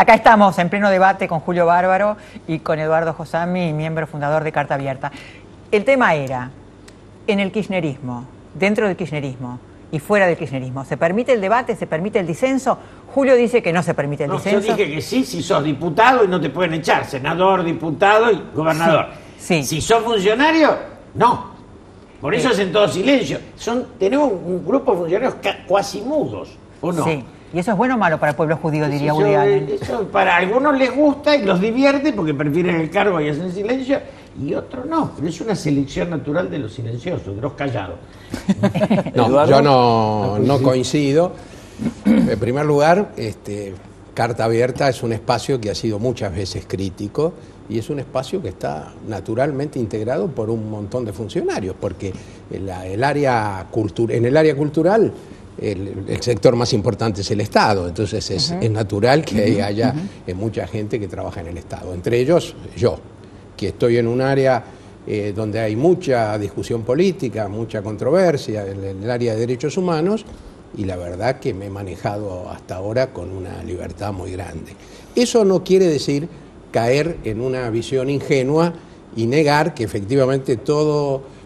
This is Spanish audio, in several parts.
Acá estamos en pleno debate con Julio Bárbaro y con Eduardo Josami, miembro fundador de Carta Abierta. El tema era, en el kirchnerismo, dentro del kirchnerismo y fuera del kirchnerismo, ¿se permite el debate, se permite el disenso? Julio dice que no se permite el disenso. Yo dije que sí, si sos diputado y no te pueden echar, senador, diputado y gobernador. Sí. Si sos funcionario, no. Por eso hacen todo silencio. Tenemos un grupo de funcionarios cuasi mudos, ¿o no? Sí. ¿Y eso es bueno o malo para el pueblo judío, diría Woody Allen? Eso para algunos les gusta y los divierte porque prefieren el cargo y hacen silencio, y otros no. Pero es una selección natural de los silenciosos, de los callados. No, yo no coincido. En primer lugar, Carta Abierta es un espacio que ha sido muchas veces crítico y es un espacio que está naturalmente integrado por un montón de funcionarios, porque en el área cultural el sector más importante es el Estado, entonces es natural que haya mucha gente que trabaja en el Estado, entre ellos yo, que estoy en un área donde hay mucha discusión política, mucha controversia, en el área de derechos humanos, y la verdad que me he manejado hasta ahora con una libertad muy grande. Eso no quiere decir caer en una visión ingenua y negar que efectivamente todo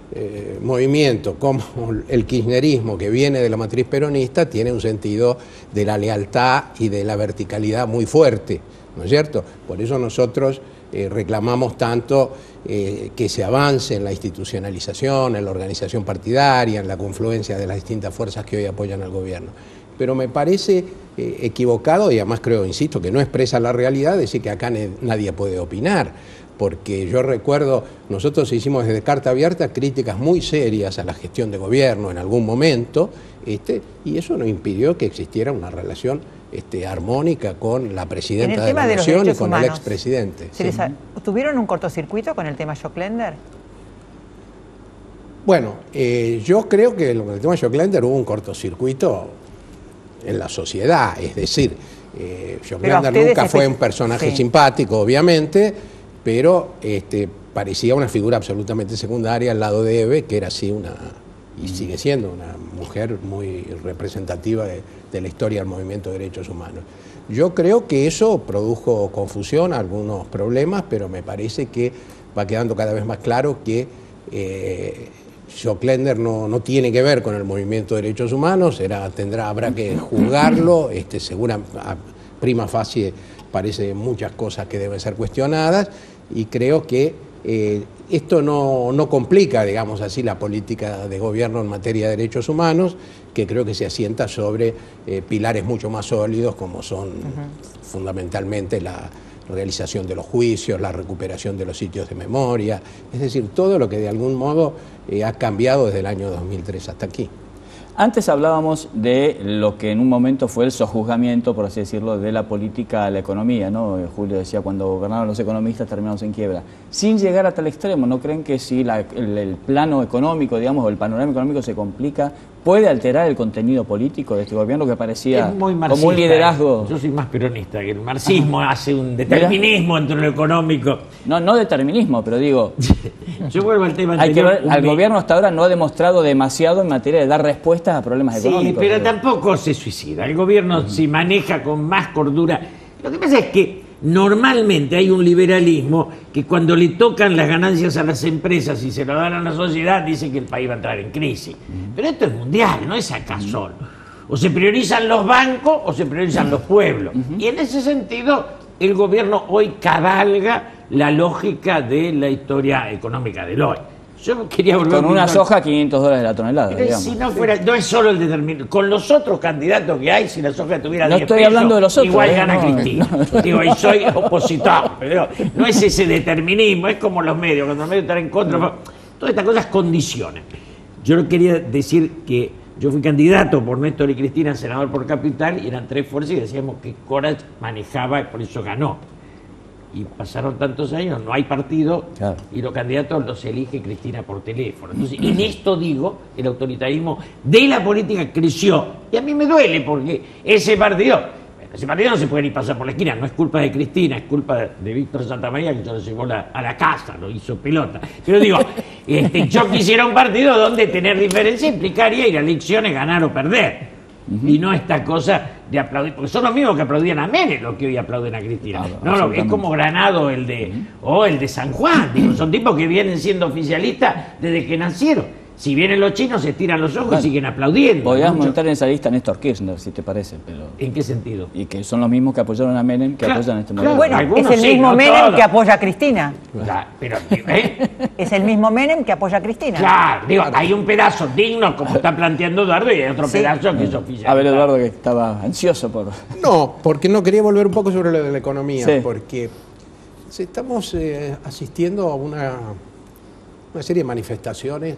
movimiento como el kirchnerismo, que viene de la matriz peronista, tiene un sentido de la lealtad y de la verticalidad muy fuerte, ¿no es cierto? Por eso nosotros reclamamos tanto que se avance en la institucionalización, en la organización partidaria, en la confluencia de las distintas fuerzas que hoy apoyan al gobierno. Pero me parece equivocado, y además creo, insisto, que no expresa la realidad, decir que acá nadie puede opinar, porque yo recuerdo, nosotros hicimos desde Carta Abierta críticas muy serias a la gestión de gobierno en algún momento, y eso no impidió que existiera una relación armónica con la presidenta de la Nación y con el expresidente. ¿Tuvieron un cortocircuito con el tema Joclender? Bueno, yo creo que con el tema Joclender hubo un cortocircuito en la sociedad, es decir, Joclender nunca fue un personaje simpático, obviamente, pero parecía una figura absolutamente secundaria al lado de Eve, que era así y sigue siendo una mujer muy representativa de la historia del movimiento de derechos humanos. Yo creo que eso produjo confusión, algunos problemas, pero me parece que va quedando cada vez más claro que Joclender no tiene que ver con el movimiento de derechos humanos, habrá que juzgarlo, prima facie parece muchas cosas que deben ser cuestionadas, y creo que esto no complica, digamos así, la política de gobierno en materia de derechos humanos, que creo que se asienta sobre pilares mucho más sólidos, como son fundamentalmente la realización de los juicios, la recuperación de los sitios de memoria, es decir, todo lo que de algún modo ha cambiado desde el año 2003 hasta aquí. Antes hablábamos de lo que en un momento fue el sojuzgamiento, por así decirlo, de la política a la economía, ¿no? Julio decía, cuando gobernaron los economistas terminamos en quiebra. Sin llegar a tal extremo, ¿no creen que si el plano económico, digamos, o el panorama económico se complica, puede alterar el contenido político de este gobierno que parecía como un liderazgo? Yo soy más peronista, que el marxismo hace un determinismo entre lo económico. No determinismo, pero digo... Yo vuelvo al tema anterior. Al gobierno hasta ahora no ha demostrado demasiado en materia de dar respuestas a problemas económicos. Sí, pero tampoco se suicida. El gobierno se maneja con más cordura. Lo que pasa es que normalmente hay un liberalismo que cuando le tocan las ganancias a las empresas y se lo dan a la sociedad, dice que el país va a entrar en crisis. Pero esto es mundial, no es acá solo. O se priorizan los bancos o se priorizan los pueblos. Y en ese sentido, el gobierno hoy cabalga la lógica de la historia económica del hoy. Yo quería volver con una soja a $500 la tonelada. Pero si no fuera, no es solo el determinismo. Con los otros candidatos que hay, si la soja tuviera 10 pesos, estoy hablando de los otros, igual gana Cristina. Digo, y soy opositor. Pero no es ese determinismo, es como los medios. Cuando los medios están en contra, todas estas cosas condicionan. Yo quería decir que yo fui candidato por Néstor y Cristina, senador por Capital, y eran tres fuerzas y decíamos que Corach manejaba y por eso ganó. Y pasaron tantos años, no hay partido, claro, y los candidatos los elige Cristina por teléfono. Entonces, en esto digo, el autoritarismo de la política creció. Y a mí me duele porque ese partido no se puede ni pasar por la esquina, no es culpa de Cristina, es culpa de Víctor Santamaría, que se lo llevó a la casa, lo hizo pelota. Pero digo, yo quisiera un partido donde tener diferencia implicaría ir a elecciones, ganar o perder. Y no esta cosa de aplaudir, porque son los mismos que aplaudían a Menem los que hoy aplauden a Cristina. Es como Granado o el de San Juan. Digo, son tipos que vienen siendo oficialistas desde que nacieron. Si vienen los chinos, se tiran los ojos y siguen aplaudiendo. Podrías montar en esa lista a Néstor Kirchner, si te parece. Pero... ¿En qué sentido? Y que son los mismos que apoyaron a Menem, que apoyan a este modelo. Bueno, algunos es el mismo no Menem todos. que apoya a Cristina. Pero, Es el mismo Menem que apoya a Cristina. claro, digo, hay un pedazo digno, como está planteando Eduardo, y hay otro pedazo que es oficial. A ver, Eduardo, que estaba ansioso por... No, porque no quería volver un poco sobre lo de la economía, Sí. porque estamos asistiendo a una serie de manifestaciones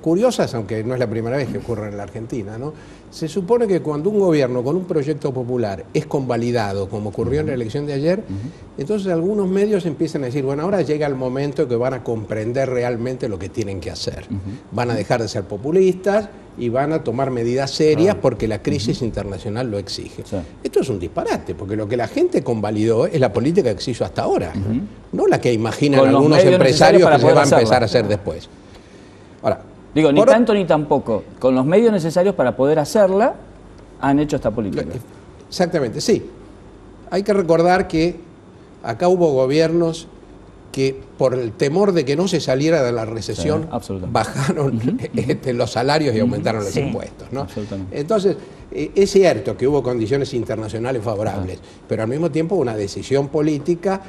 curiosas, aunque no es la primera vez que ocurre en la Argentina, ¿no? Se supone que cuando un gobierno con un proyecto popular es convalidado, como ocurrió en la elección de ayer, entonces algunos medios empiezan a decir, bueno, ahora llega el momento que van a comprender realmente lo que tienen que hacer. Van a dejar de ser populistas y van a tomar medidas serias porque la crisis internacional lo exige. Sí. Esto es un disparate, porque lo que la gente convalidó es la política que se hizo hasta ahora, no la que imaginan Con los algunos medios empresarios necesarios para que se va a poder empezar hacerla. a hacer después. Ahora, Digo, ni por- tanto ni tampoco. Con los medios necesarios para poder hacerla, han hecho esta política. Exactamente, sí. Hay que recordar que acá hubo gobiernos que por el temor de que no se saliera de la recesión, Sí, absolutamente. bajaron los salarios y aumentaron los Sí. impuestos, ¿no? Absolutamente. Entonces, es cierto que hubo condiciones internacionales favorables, pero al mismo tiempo una decisión política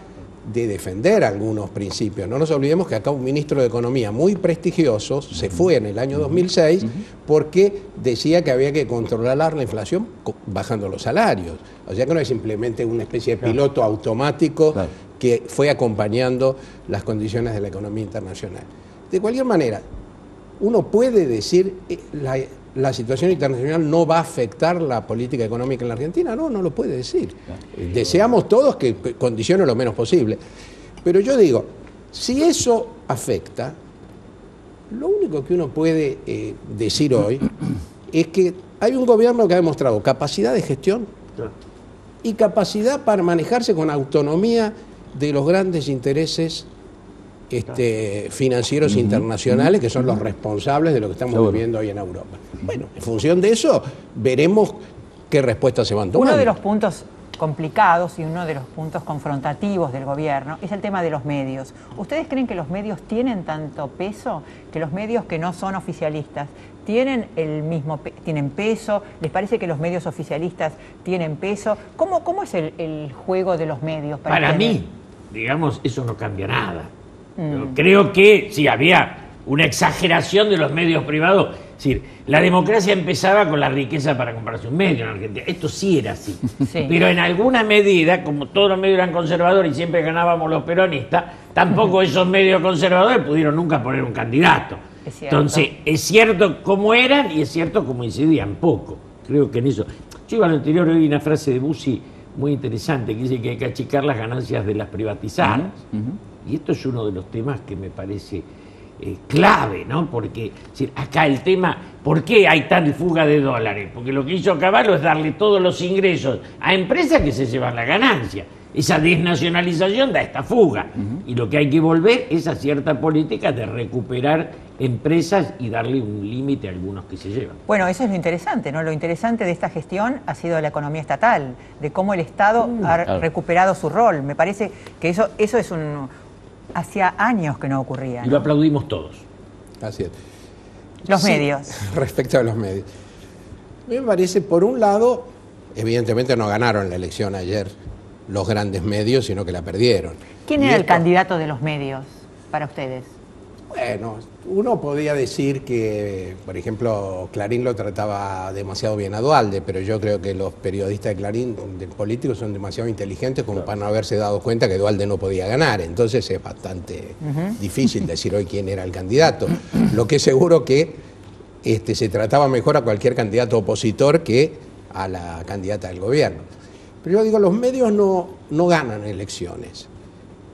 de defender algunos principios. No nos olvidemos que acá un ministro de Economía muy prestigioso se fue en el año 2006 porque decía que había que controlar la inflación bajando los salarios. O sea que no es simplemente una especie de piloto automático Claro. que fue acompañando las condiciones de la economía internacional. De cualquier manera, uno puede decir la situación internacional no va a afectar la política económica en la Argentina. No lo puede decir. Deseamos todos que condicione lo menos posible. Pero yo digo, si eso afecta, lo único que uno puede decir hoy es que hay un gobierno que ha demostrado capacidad de gestión y capacidad para manejarse con autonomía de los grandes intereses financieros internacionales, que son los responsables de lo que estamos Seguro. viviendo hoy en Europa. Bueno, en función de eso, veremos qué respuestas se van tomando. Uno de los puntos complicados y uno de los puntos confrontativos del gobierno es el tema de los medios. ¿Ustedes creen que los medios tienen tanto peso, que los medios que no son oficialistas tienen tienen peso? ¿Les parece que los medios oficialistas tienen peso? ¿Cómo es el juego de los medios? Para ustedes? mí, digamos, eso no cambia nada. Yo creo que sí, había una exageración de los medios privados. Es decir, la democracia empezaba con la riqueza para comprarse un medio en Argentina. Esto sí era así. Sí. Pero en alguna medida, como todos los medios eran conservadores y siempre ganábamos los peronistas, tampoco esos medios conservadores pudieron nunca poner un candidato. Es cierto. Entonces, es cierto cómo eran y es cierto cómo incidían poco. Creo que en eso. Yo iba al anterior, oí una frase de Bussi muy interesante que dice que hay que achicar las ganancias de las privatizadas. Y esto es uno de los temas que me parece clave, ¿no? Porque es decir, acá el tema, ¿por qué hay tal fuga de dólares? Porque lo que hizo Cavallo es darle todos los ingresos a empresas que se llevan la ganancia. Esa desnacionalización da esta fuga. Y lo que hay que volver es a cierta política de recuperar empresas y darle un límite a algunos que se llevan. Bueno, eso es lo interesante, ¿no? Lo interesante de esta gestión ha sido la economía estatal, de cómo el Estado ha claro. recuperado su rol. Me parece que eso es hacía años que no ocurría, Y lo ¿no? aplaudimos todos. Así es. Los Sí, medios. Respecto a los medios. A mí me parece, por un lado, evidentemente no ganaron la elección ayer los grandes medios, sino que la perdieron. ¿Quién Y era el esto- candidato de los medios para ustedes? Bueno, uno podía decir que, por ejemplo, Clarín lo trataba demasiado bien a Duhalde, pero yo creo que los periodistas de Clarín, de políticos, son demasiado inteligentes como para no haberse dado cuenta que Duhalde no podía ganar. Entonces es bastante difícil decir hoy quién era el candidato. Lo que es seguro que se trataba mejor a cualquier candidato opositor que a la candidata del gobierno. Pero yo digo, los medios no ganan elecciones,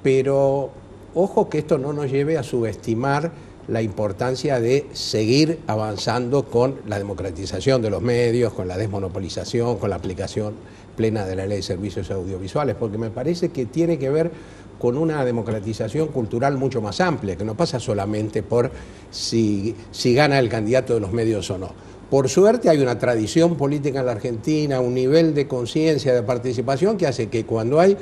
pero ojo que esto no nos lleve a subestimar la importancia de seguir avanzando con la democratización de los medios, con la desmonopolización, con la aplicación plena de la Ley de Servicios Audiovisuales, porque me parece que tiene que ver con una democratización cultural mucho más amplia, que no pasa solamente por si gana el candidato de los medios o no. Por suerte hay una tradición política en la Argentina, un nivel de conciencia, de participación que hace que cuando hay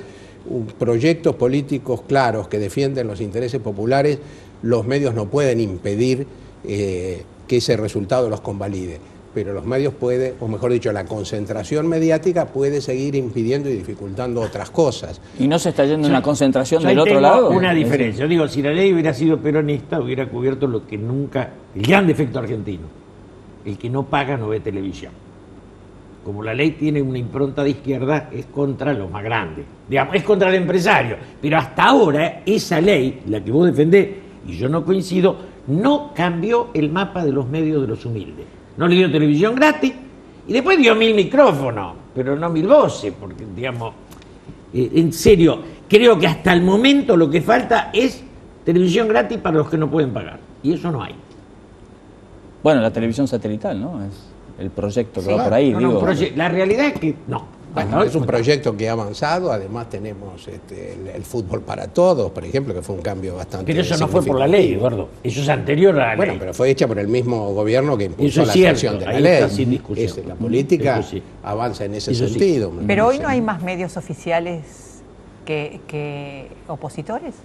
proyectos políticos claros que defienden los intereses populares, los medios no pueden impedir que ese resultado los convalide. Pero los medios pueden, o mejor dicho, la concentración mediática puede seguir impidiendo y dificultando otras cosas. ¿Y no se está yendo una concentración del otro lado? Una diferencia. Yo digo, si la ley hubiera sido peronista, hubiera cubierto lo que nunca, el gran defecto argentino, el que no paga no ve televisión. Como la ley tiene una impronta de izquierda, es contra los más grandes. Digamos, es contra el empresario. Pero hasta ahora, esa ley, la que vos defendés, y yo no coincido, no cambió el mapa de los medios de los humildes. No le dio televisión gratis y después dio 1000 micrófonos, pero no 1000 voces, porque, digamos, en serio, creo que hasta el momento lo que falta es televisión gratis para los que no pueden pagar. Y eso no hay. Bueno, la televisión satelital, ¿no? Es el proyecto que va por ahí. No, la realidad es que no. Bueno, es un proyecto que ha avanzado, además tenemos el fútbol para todos, por ejemplo, que fue un cambio bastante Pero eso no fue por la ley, Eduardo, eso es anterior a la ley. Bueno, pero fue hecha por el mismo gobierno que impulsó la sanción de la ley. Sin discusión. La política avanza en ese sentido. Pero hoy no hay más medios oficiales que opositores.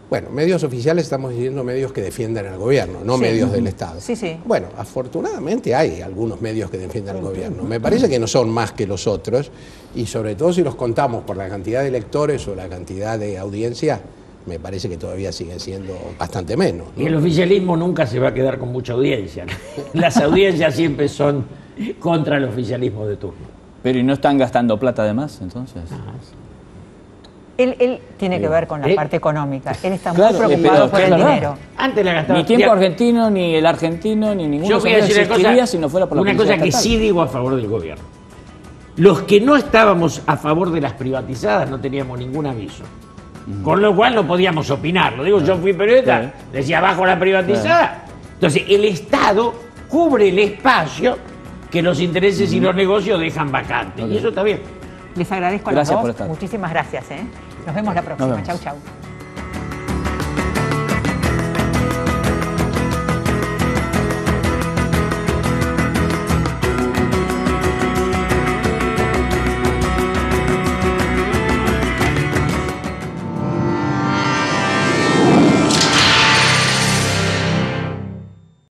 Bueno, medios oficiales estamos diciendo medios que defienden al gobierno, no medios del Estado. Sí, sí. Bueno, afortunadamente hay algunos medios que defienden al gobierno. Me parece que no son más que los otros, y sobre todo si los contamos por la cantidad de lectores o la cantidad de audiencia, me parece que todavía siguen siendo bastante menos, ¿no? Y el oficialismo nunca se va a quedar con mucha audiencia, ¿no? Las audiencias siempre son contra el oficialismo de turno. Pero ¿y no están gastando plata además, entonces? Él tiene que ver con la parte económica. Él está muy Claro, preocupado por el dinero. Antes la gastaba. Ni tiempo argentino, ni el argentino, ni ninguno Yo voy a decir existiría si no fuera por la una publicidad cosa que estatal. sí digo a favor del gobierno. Los que no estábamos a favor de las privatizadas no teníamos ningún aviso. Con lo cual no podíamos opinar. Lo digo, yo fui periodista, decía abajo la privatizada. Entonces, el Estado cubre el espacio que los intereses y los negocios dejan vacante. Y eso está bien. Les agradezco a los Gracias dos. por estar. Muchísimas gracias. Nos vemos la próxima. Chau, chau.